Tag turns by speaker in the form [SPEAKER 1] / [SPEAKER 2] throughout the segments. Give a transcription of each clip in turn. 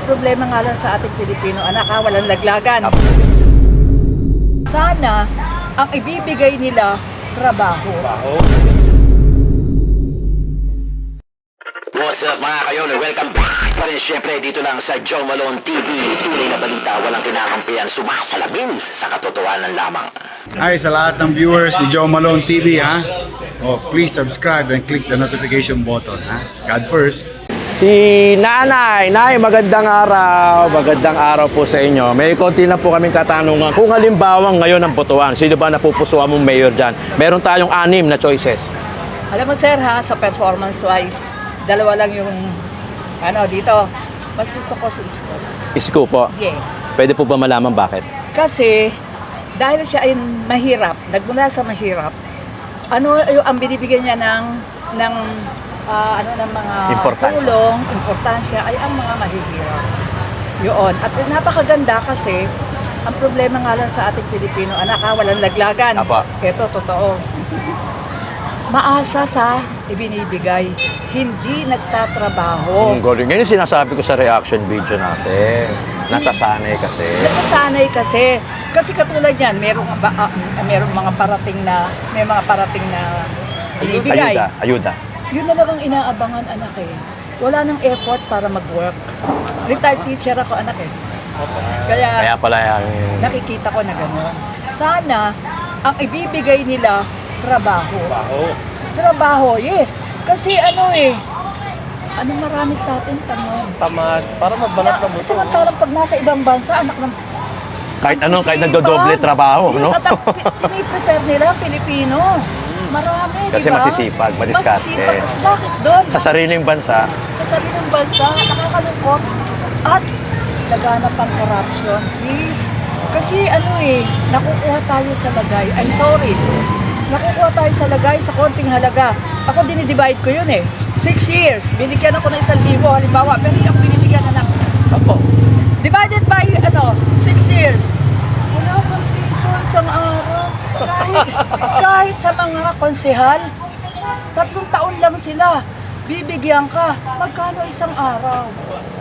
[SPEAKER 1] problema nga lang sa ating Pilipino, anak ha, walang laglagan. Sana ang ibibigay nila trabaho.
[SPEAKER 2] What's up mga kayon? Welcome back pa rin syempre dito lang sa Joe Malone TV. Tunay na balita, walang kinakampihan, sumasalamin sa katotohanan lamang.
[SPEAKER 3] Hi sa lahat ng viewers ni Joe Malone TV ha. Oh, please subscribe and click the notification button ha. God first.
[SPEAKER 4] Si Nanay, magandang araw po sa inyo. May konti na po kaming katanungan. Kung halimbawa ngayon ang botohan, sino ba napupusuan mong mayor dyan? Meron tayong 6 na choices.
[SPEAKER 1] Alam mo sir ha, sa performance-wise, dalawa lang yung dito. Mas gusto ko si Isko.
[SPEAKER 4] Isko po.
[SPEAKER 1] Yes.
[SPEAKER 4] Pwede po ba malaman bakit?
[SPEAKER 1] Kasi dahil siya ay mahirap, nagmula sa mahirap, ang binibigyan niya ng mga tulong, importansya ay ang mga mahihirap. Yun. At napakaganda kasi ang problema nga lang sa ating Pilipino, anak ha, walang laglagan.
[SPEAKER 4] Apa.
[SPEAKER 1] Ito, totoo. Maasa sa ibinibigay, hindi nagtatrabaho.
[SPEAKER 4] Galing. Yan yung sinasabi ko sa reaction video natin. Nasasanay kasi.
[SPEAKER 1] Nasasanay kasi. Kasi katulad yan, merong mga parating na binibigay.
[SPEAKER 4] Ayuda.
[SPEAKER 1] Yun na lang ang inaabangan, anak eh. Wala nang effort para mag-work. Retired teacher ako, anak eh. Kaya
[SPEAKER 4] Kaya pala yung...
[SPEAKER 1] nakikita ko na gano'n. Sana ang ibibigay nila trabaho. Trabaho, yes. Kasi marami sa atin
[SPEAKER 5] Tamad. Para mabanat na buto.
[SPEAKER 1] Samantalang pag nasa ibang bansa, anak ng
[SPEAKER 4] Kahit nagdodoble trabaho, no?
[SPEAKER 1] Yes, at piniprefer nila Pilipino. Marami,
[SPEAKER 4] Kasi
[SPEAKER 1] di ba?
[SPEAKER 4] masisipag, madiskarte.
[SPEAKER 1] Masisipag. Kasi bakit doon?
[SPEAKER 4] Sa sariling bansa,
[SPEAKER 1] Sa sariling bansa, nakakalungkot. At laganap ang corruption, please. Kasi nakukuha tayo sa lagay. I'm sorry. Nakukuha tayo sa lagay sa konting halaga. Ako dinidivide ko yun 6 years. Binigyan ako ng 1,000 halimbawa. Pero hindi ako binibigyan anak.
[SPEAKER 4] opo.
[SPEAKER 1] Divided by 6 years. Wala akong piso isang araw. Kahit sa mga konsehal, 3 taon lang sila. Bibigyan ka. Magkano isang araw?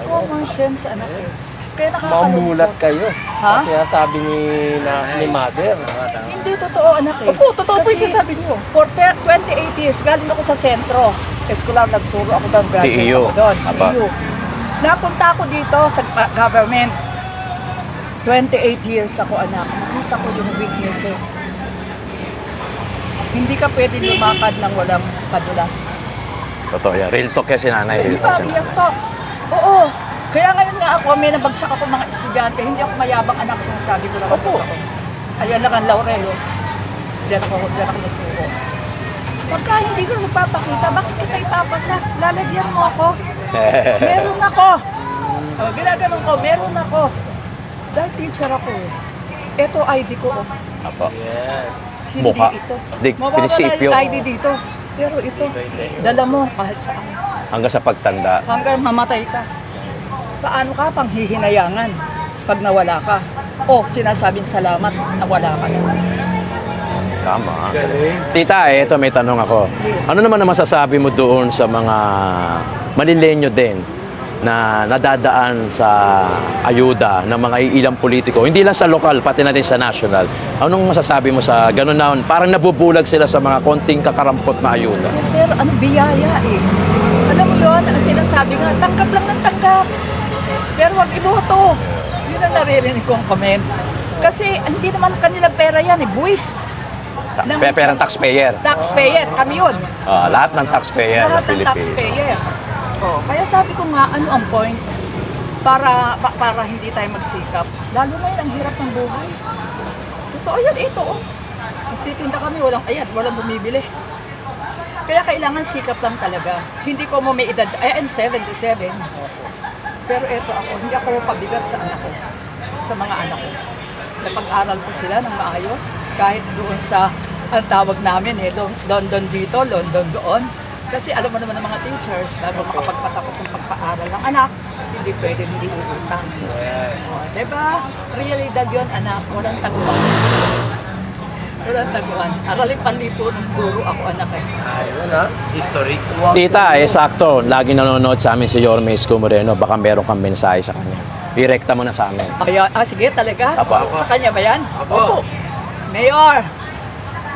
[SPEAKER 1] Common sense, anak eh. Kaya nakakalungkot.
[SPEAKER 5] Mamulat kayo.
[SPEAKER 1] Ha?
[SPEAKER 5] Kaya sabi ni mother.
[SPEAKER 1] Hindi totoo, anak eh.
[SPEAKER 5] Opo, totoo po
[SPEAKER 1] Kasi
[SPEAKER 5] yung sabi niyo.
[SPEAKER 1] for 28 years, galing ako sa sentro. Eskular, nagturo ako doon. Graduate
[SPEAKER 4] CEU.
[SPEAKER 1] ako doon.
[SPEAKER 4] Aba.
[SPEAKER 1] CEU. Napunta ako dito sa government. 28 years ako, anak. Nakita ko yung weaknesses. Hindi ka pwede lumakad ng walang padulas.
[SPEAKER 4] Totoo yan. Real talk yan si Nanay.
[SPEAKER 1] Hindi
[SPEAKER 4] Real talk
[SPEAKER 1] ba?
[SPEAKER 4] si
[SPEAKER 1] Iyak
[SPEAKER 4] Nanay.
[SPEAKER 1] to. Oo. Kaya ngayon nga ako, may nabagsak ako mga estudyante. Hindi ako mayabang anak, sinasabi ko lang.
[SPEAKER 5] Opo.
[SPEAKER 1] Ayan lang ang Laurel. Diyan ako nagturo. Pagka hindi ko nagpapakita, bakit kita ipapasa? Lalagyan mo ako. Meron ako. Ginaganon ko, meron ako. Dahil teacher ako eh. Ito ID ko.
[SPEAKER 4] Apo.
[SPEAKER 5] Yes.
[SPEAKER 1] Hindi
[SPEAKER 4] Mukha.
[SPEAKER 1] ito.
[SPEAKER 4] Di,
[SPEAKER 1] Mawawala
[SPEAKER 4] prinsipyo.
[SPEAKER 1] yung ID dito. Pero ito, dala mo kahit saan.
[SPEAKER 4] Hanggang sa pagtanda.
[SPEAKER 1] Hanggang mamatay ka. Paano ka pang hihinayangan pag nawala ka? O sinasabing salamat na wala ka na.
[SPEAKER 4] Tama. Tita, ito may tanong ako. Ano naman ang masasabi mo doon sa mga Manileño din na nadadaan sa ayuda ng mga ilang politiko? Hindi lang sa lokal, pati na rin sa national. Anong masasabi mo sa ganun na parang nabubulag sila sa mga konting kakarampot na ayuda?
[SPEAKER 1] Sir, biyaya eh. Alam mo yun, ang sinasabi nga, tanggap lang ng tanggap. Pero wag iboto. Yun ang naririnig kong comment. Kasi hindi naman kanilang pera yan buwis.
[SPEAKER 4] Perang taxpayer.
[SPEAKER 1] Taxpayer, kami yun.
[SPEAKER 4] Lahat ng taxpayer
[SPEAKER 1] Lahat
[SPEAKER 4] ng
[SPEAKER 1] ng
[SPEAKER 4] Pilipinas.
[SPEAKER 1] taxpayer. Kaya sabi ko nga, ano ang point? Para hindi tayo magsikap. Lalo na yun, ang hirap ng buhay. Totoo yan, ito. Nagtitinda kami, walang bumibili. Kaya kailangan sikap lang talaga. Hindi ko mo may edad, I'm 77. Pero eto ako, hindi ako pabigat sa anak ko, sa mga anak ko. Napag-aral ko sila ng maayos, kahit doon sa, ang tawag namin London dito, London doon. Kasi alam mo naman ng mga teachers, bago makapagpatapos ng pagpaaral ng anak, hindi pwede hindi uutang.
[SPEAKER 5] Yes.
[SPEAKER 1] Diba? Realidad yun, anak, walang tagumpay. Walang taguan. Aralin panlipo ng guro ako, anak eh.
[SPEAKER 5] Ayun ha. History.
[SPEAKER 4] Tita, sakto. Lagi nanonood sa amin si Yorme Isko Moreno. Baka meron kang mensahe sa kanya. Direkta mo na sa amin.
[SPEAKER 1] Sige, talaga?
[SPEAKER 4] Apo.
[SPEAKER 1] Sa kanya ba yan?
[SPEAKER 5] Opo.
[SPEAKER 1] Mayor,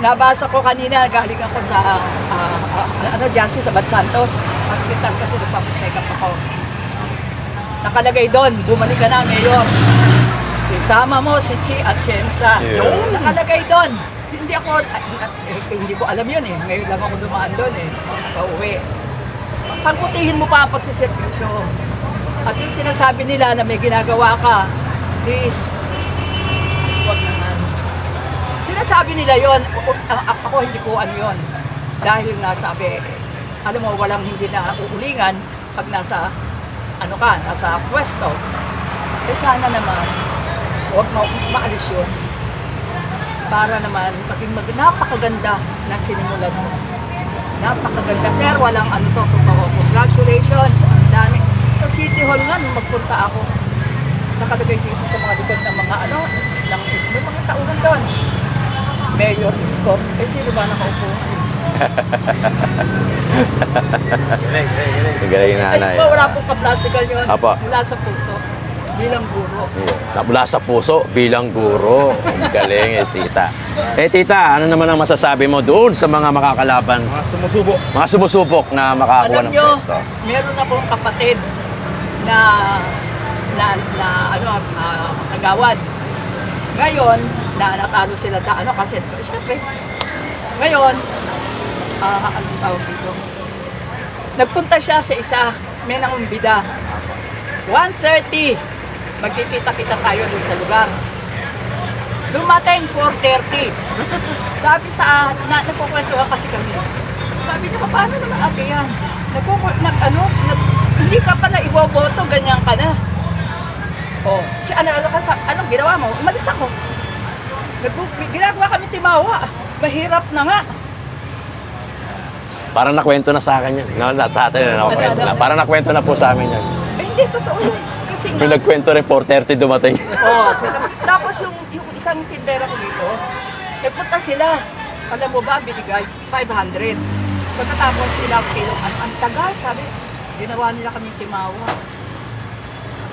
[SPEAKER 1] nabasa ko kanina, galing ako sa Justice sa Bad Santos Hospital kasi nagpapacheck up ako. Nakalagay doon, bumalik ka na, Mayor. Isama mo si Chi at Chensa.
[SPEAKER 4] Yeah.
[SPEAKER 1] Nakalagay doon. Hindi ako, hindi ko alam yun eh. Ngayon lang ako dumaan doon eh. Pauwi. Pagputihin mo pa ang pagsiservisyo. At yung sinasabi nila na may ginagawa ka, please, huwag naman. Sinasabi nila yon, ako hindi ko ano yon. Dahil nasabi, alam mo, walang hindi na uulingan pag nasa, nasa pwesto. Eh sana naman, huwag maalis yun. Para naman, maging napakaganda na sinimulan mo. Napakaganda. Sir, walang congratulations. Ang dami. Sa City Hall nga, nung magpunta ako, nakalagay dito sa mga likod ng mga ng mga tauhan doon. Mayor Isko. Eh, sino ba nakaupo?
[SPEAKER 4] Galing nanay.
[SPEAKER 1] Wala pong kaplastikan yun.
[SPEAKER 4] Apa.
[SPEAKER 1] Mula sa puso. Bilang guro.
[SPEAKER 4] Mula sa puso bilang guro. Ang galing tita. Tita, ano naman ang masasabi mo doon sa mga makakalaban?
[SPEAKER 5] Mga sumusubok.
[SPEAKER 4] Mga sumusubok na makakuha
[SPEAKER 1] Alam
[SPEAKER 4] ng
[SPEAKER 1] nyo,
[SPEAKER 4] pwesto.
[SPEAKER 1] meron akong kapatid na kagawad. Ngayon, natalo sila kasi syempre, ngayon, anong tawag dito? Nagpunta siya sa isa, may nangumbida. 1:30, magkikita-kita tayo doon sa lugar. Dumating 4:30. Sabi nagkukwentuhan kasi kami. Sabi niya, paano naman ate yan? Hindi ka pa na iboboto, ganyan ka na. Anong ginawa mo? Umalis ako. Ginagawa kami timawa. Mahirap na nga.
[SPEAKER 4] Parang nakwento na sa akin yan. Tatay na nakwento na. Parang nakwento na po sa amin yan.
[SPEAKER 1] Hindi, totoo yun. Kasi nga,
[SPEAKER 4] May nagkwento rin, 4:30 dumating.
[SPEAKER 1] tapos yung isang tindera ko dito, nagpunta sila. Alam mo ba, binigay 500. Pagkatapos ilang kilo, ang tagal, sabi, ginawa nila kami timawa.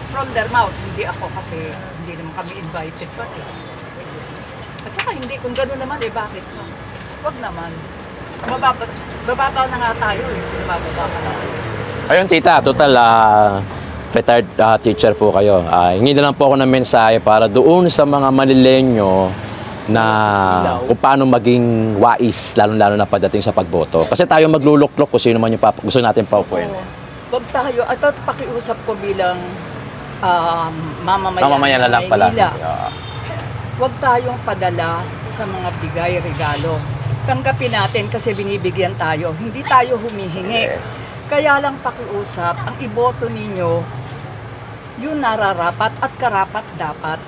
[SPEAKER 1] From their mouth, hindi ako kasi hindi naman kami invited pa eh. At saka hindi, kung gano'n naman eh, bakit pa? Huwag naman. Bababa na nga tayo eh, bababa ka na.
[SPEAKER 4] Ayun tita, total retired teacher po kayo. Hingi na lang po ako ng mensahe para doon sa mga Manileño na kung paano maging wais, lalo-lalo na pagdating sa pagboto. Kasi tayo magluluklok kung sino man yung gusto natin paupuin.
[SPEAKER 1] Huwag tayo, at pakiusap ko bilang mamamayan
[SPEAKER 4] na lang pala.
[SPEAKER 1] Maynila. Huwag tayong padala sa mga bigay, regalo. Tanggapin natin kasi binibigyan tayo. Hindi tayo humihingi.
[SPEAKER 4] Yes.
[SPEAKER 1] Kaya lang pakiusap, ang iboto ninyo, yung nararapat at karapat dapat.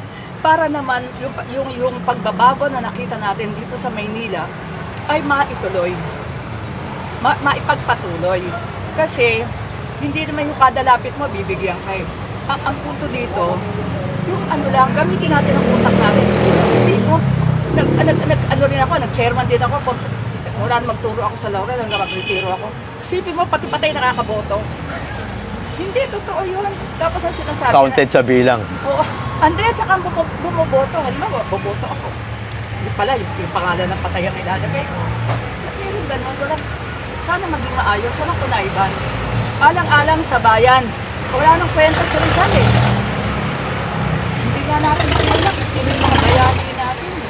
[SPEAKER 1] Para naman yung pagbabago na nakita natin dito sa Maynila ay maituloy. Maipagpatuloy. Kasi hindi naman yung kada lapit mo, bibigyan kayo. Ang punto dito, yung gamitin natin ang utak natin. Hindi ko, nag-chairman din ako, mula magturo ako sa Laurel, hanggang mag-retiro ako. Isipin mo, pati patay nakakaboto. Hindi, totoo yun. Tapos ang sinasabi
[SPEAKER 4] Counted sa bilang.
[SPEAKER 1] Oo. Hindi, at saka bumoboto. Halimbawa, boboto ako. Hindi pala, yung pangalan ng patay ang ilalagay ko. Pero gano'n, sana maging maayos, walang connivance. Alang-alang sa bayan. Wala nang kwento sa Rizal eh. Hindi nga natin makilala kung sino yung mga bayani natin eh.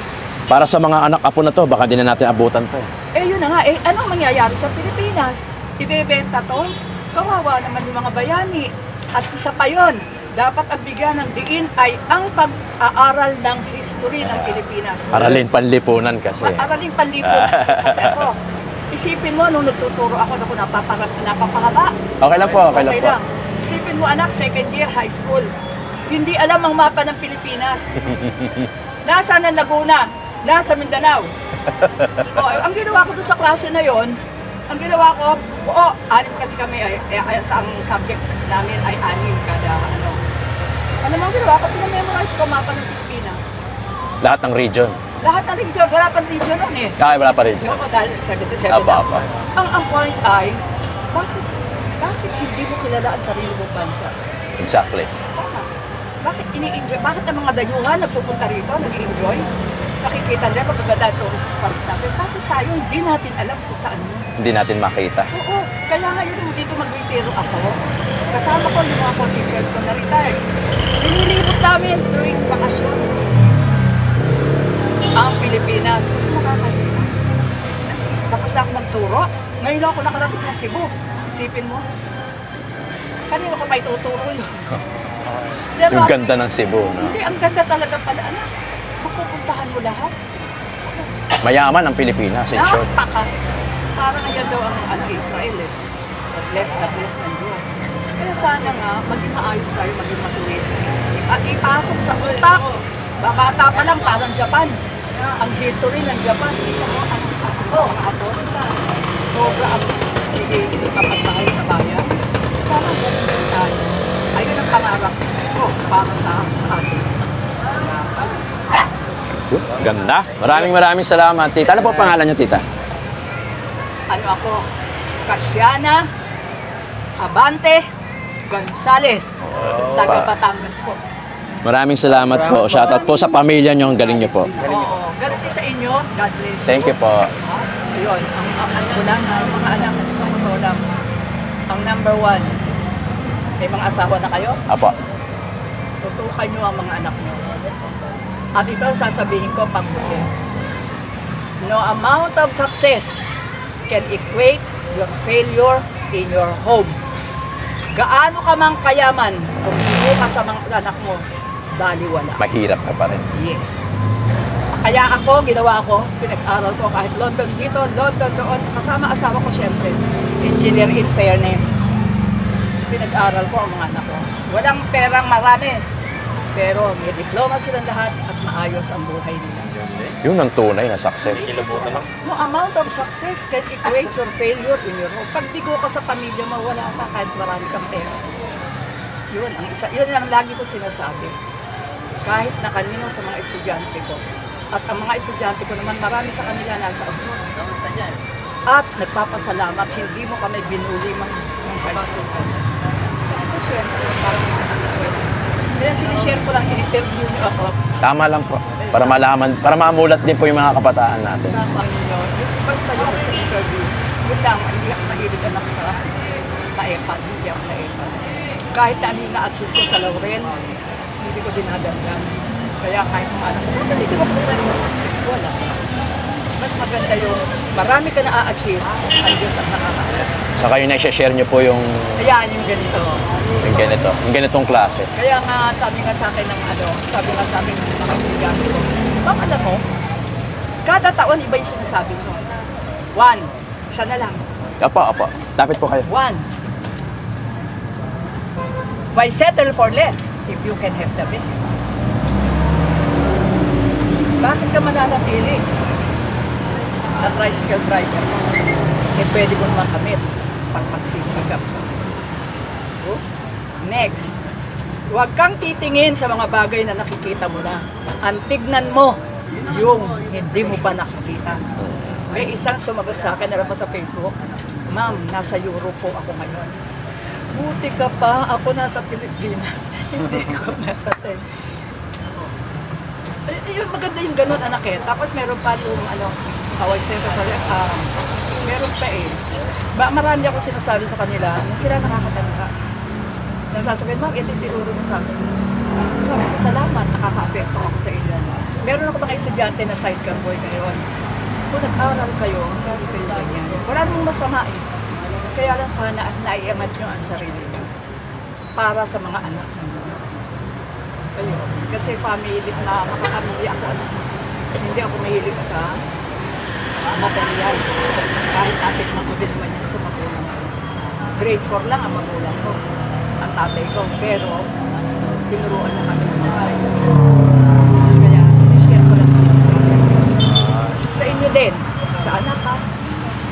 [SPEAKER 4] Para sa mga anak apo na to, baka di na natin abutan to.
[SPEAKER 1] Yun na nga, anong mangyayari sa Pilipinas? Ibebenta to? Kawawa naman yung mga bayani. At isa pa yun, dapat ang bigyan ng diin ay ang pag-aaral ng history ng Pilipinas.
[SPEAKER 4] Aralin panlipunan kasi.
[SPEAKER 1] Aralin panlipunan. Kasi ako, isipin mo, nung nagtuturo ako, napapahaba.
[SPEAKER 4] Okay lang po, okay lang po.
[SPEAKER 1] Isipin mo anak, second year high school. Hindi alam ang mapa ng Pilipinas. Nasa ng Laguna, nasa Mindanao. Ang ginawa ko doon sa klase na yon, ang ginawa ko, anim kasi kami, ang subject namin ay 6 kada ano. Ano ang ginawa ko, pinamemorize ko mapa ng Pilipinas.
[SPEAKER 4] Lahat ng region.
[SPEAKER 1] Lahat ng region, wala pang region nun eh.
[SPEAKER 4] Wala pa region.
[SPEAKER 1] Oo, dahil 77
[SPEAKER 4] Apa,
[SPEAKER 1] na.
[SPEAKER 4] apa.
[SPEAKER 1] Ang point ay, bakit hindi mo kilala ang sarili mong bansa?
[SPEAKER 4] Exactly.
[SPEAKER 1] Tama. Bakit ini-enjoy? Bakit ang mga dayuhan nagpupunta rito, nag-enjoy? Nakikita nila magaganda ang tourist spots natin. Bakit tayo hindi natin alam kung saan yun?
[SPEAKER 4] Hindi natin makita.
[SPEAKER 1] Oo. Kaya ngayon nung dito mag-retiro ako, kasama ko yung mga co-teachers ko na retired. Nililibot namin tuwing bakasyon ang Pilipinas kasi makakahiya. Tapos na ako magturo. Ngayon lang ako nakarating na Cebu. Isipin mo. Kanino ko may tuturo yun? Pero
[SPEAKER 4] Yung
[SPEAKER 1] at
[SPEAKER 4] ganda ng
[SPEAKER 1] least,
[SPEAKER 4] Cebu, no?
[SPEAKER 1] Hindi, ang ganda talaga pala. Anak, mapupuntahan mo lahat.
[SPEAKER 4] Mayaman ang Pilipinas, in short.
[SPEAKER 1] Napaka. Parang ayan daw ang Israel eh. Na bless ng Diyos. Kaya sana nga, maging maayos tayo, maging matuwid. Ipasok sa utak. Babata pa lang, parang Japan. Ang history ng Japan. Ang hapon. Sobra ang kapagmahal sa bayan. Sana ganun din tayo. Ayun ang pangarap ko para sa atin.
[SPEAKER 4] Ganda. Maraming salamat, tita. Ano po pangalan niyo, tita?
[SPEAKER 1] Ano ako? Kasiana Abante Gonzales. Taga Batangas po.
[SPEAKER 4] Maraming salamat po. Shoutout po sa pamilya niyo. Ang galing niyo po.
[SPEAKER 1] Oo. Ganun din sa inyo. God bless you.
[SPEAKER 4] Thank you po.
[SPEAKER 1] Yun. Ang ano ko lang, mga anak, sa ko lang. Ang number one, may mga asawa na kayo?
[SPEAKER 4] Apo.
[SPEAKER 1] Tutukan nyo ang mga anak nyo. At ito sasabihin ko panghuli. No amount of success can equate your failure in your home. Gaano ka mang kayaman kung hindi ka sa mga anak mo, baliwala.
[SPEAKER 4] Mahirap ka pa rin.
[SPEAKER 1] Yes. Kaya ako, ginawa ko, pinag-aral ko kahit London dito, London doon, kasama asawa ko syempre. Engineer in fairness. Pinag-aral ko ang mga anak ko. Walang perang marami, pero may diploma silang lahat at maayos ang buhay nila.
[SPEAKER 4] Yun ang tunay na success.
[SPEAKER 1] No amount of success can equate your failure in your home. Pag bigo ka sa pamilya mo, wala ka kahit marami kang pera. Yun ang isa, yun ang lagi ko sinasabi. Kahit na kanino sa mga estudyante ko. At ang mga estudyante ko naman, marami sa kanila nasa abroad. At nagpapasalamat, hindi mo kami binuli ng high school kami. Sabi ko, syempre, parang kaya sinishare ko lang, in-interview niyo ako.
[SPEAKER 4] Tama lang po. Para malaman, para mamulat din po yung mga kabataan natin.
[SPEAKER 1] Tama ninyo. Basta yun sa interview, yun lang, hindi ako mahilig anak sa maepad, hindi ako maepad. Kahit na ano yung na-achieve ko sa Laurel, hindi ko dinadagdag. Kaya kahit mga anak ko, hindi ko wala. Mas maganda yung marami ka na-achieve, ang Diyos ang nakakaalam.
[SPEAKER 4] Saka yung na-share niyo po yung
[SPEAKER 1] Ayan yung ganito.
[SPEAKER 4] yung ganitong klase.
[SPEAKER 1] Kaya nga sabi nga sa akin ng sabi nga sa akin ng mga estudyante ko, Ma'am, alam mo, kada taon iba yung sinasabi ko. 1, isa na lang.
[SPEAKER 4] Apo. Lapit po kayo.
[SPEAKER 1] 1. Why settle for less if you can have the best? Bakit ka mananatili na tricycle driver mo? Eh pwede mo makamit pag magsisikap ka. Oh. Next, huwag kang titingin sa mga bagay na nakikita mo na. Ang tignan mo yung hindi mo pa nakikita. May isang sumagot sa akin, alam mo sa Facebook, Ma'am, nasa Europe po ako ngayon. Buti ka pa, ako nasa Pilipinas. Hindi ko natatin. Yun, maganda yung ganun, anak eh. Tapos meron pa yung, Hawaii Center for meron pa eh. Marami ako sinasabi sa kanila na sila nakakatanda. Nasasabihin, Ma'am, ito tinuro mo sa akin. Sabi ko, salamat, nakaka-apekto ako sa inyo. Meron ako mga estudyante na sidecar boy ngayon. Kung nag-aral kayo, hindi kayo ganyan. Wala namang masama eh. Kaya lang sana at naiangat nyo ang sarili nyo para sa mga anak nyo. Ayun. Kasi makakapamilya ako anak. Hindi ako mahilig sa material. Kahit natikman ko din naman yan sa magulang ko. Grade 4 lang ang magulang ko. Ang tatay ko. Pero tinuruan na kami ng mga ayos. Kaya sinishare ko lang ito sa inyo. Sa inyo din. Sa anak ha.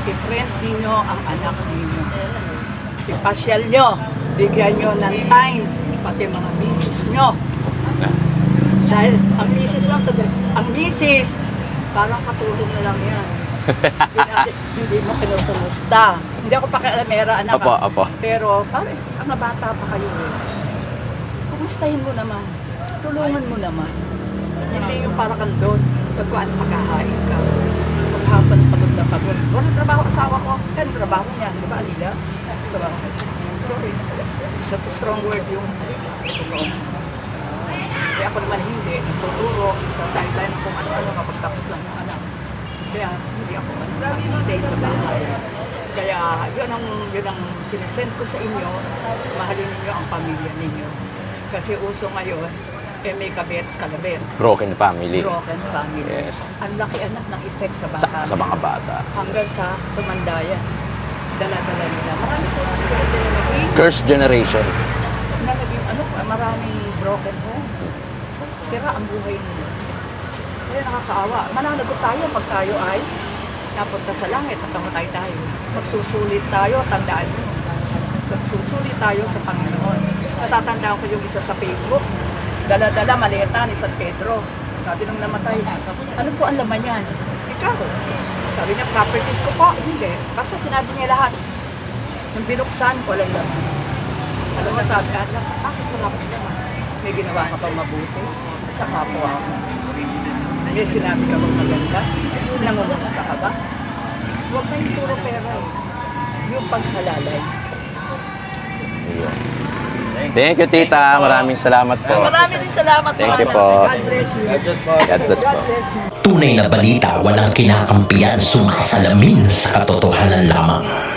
[SPEAKER 1] I-friend ninyo ang anak ninyo. Ipasyal nyo. Bigyan nyo ng time. Pati mga misis nyo. Dahil ang misis lang ang misis, parang katulong na lang yan. Hindi mo kinukumusta. Hindi ako pakialamera, anak.
[SPEAKER 4] Opo, opo.
[SPEAKER 1] Pero, pare, ang bata pa kayo eh. Kumustahin mo naman. Tulungan mo naman. Hindi yung para kang doon. Pagkuhan, pagkahain ka. Maghapon, pagod na pagod. Walang trabaho asawa ko. Kaya ang trabaho niya, di ba, Alila? Sa bahay. Sorry. It's a strong word yung totoo. Kaya ako naman hindi. Nagtuturo, sa sideline kung ano-ano kapag tapos lang yung anak. Kaya hindi ako stay sa bahay. Kaya yun ang sinesend ko sa inyo. Mahalin ninyo ang pamilya ninyo. Kasi uso ngayon, may kabit, kalabit.
[SPEAKER 4] Broken family.
[SPEAKER 1] Broken family.
[SPEAKER 4] Yes.
[SPEAKER 1] Ang laki anak ng effect sa bata.
[SPEAKER 4] Sa mga bata.
[SPEAKER 1] Hanggang sa tumandayan. Dala-dala nila. Marami po siguro din na naging,
[SPEAKER 4] Cursed generation.
[SPEAKER 1] maraming broken home. Sira ang buhay nila. Kaya nakakaawa. Mananagot tayo pag tayo ay napunta sa langit at tamatay tayo. Magsusulit tayo, tandaan nyo. Magsusulit tayo sa Panginoon. Natatandaan ko yung isa sa Facebook. Dala-dala maleta ni San Pedro. Sabi nung namatay, ano po ang laman yan? Ikaw. Sabi niya, properties ko po. Hindi. Basta sinabi niya lahat. Nung binuksan, walang laman. Alam mo, sabi, bakit wala akong laman? May ginawa ka pang mabuti sa kapwa mo. May sinabi ka bang maganda? Nangumusta ka ba? Huwag na yung puro pera eh. Yung pagkalalay.
[SPEAKER 4] Thank you, tita. Maraming salamat po.
[SPEAKER 1] Marami din salamat.
[SPEAKER 4] Thank you
[SPEAKER 1] Mama.
[SPEAKER 4] po.
[SPEAKER 1] God bless you.
[SPEAKER 4] God bless po.
[SPEAKER 1] God bless you.
[SPEAKER 2] Tunay na balita, walang kinakampiyan, sumasalamin sa katotohanan lamang.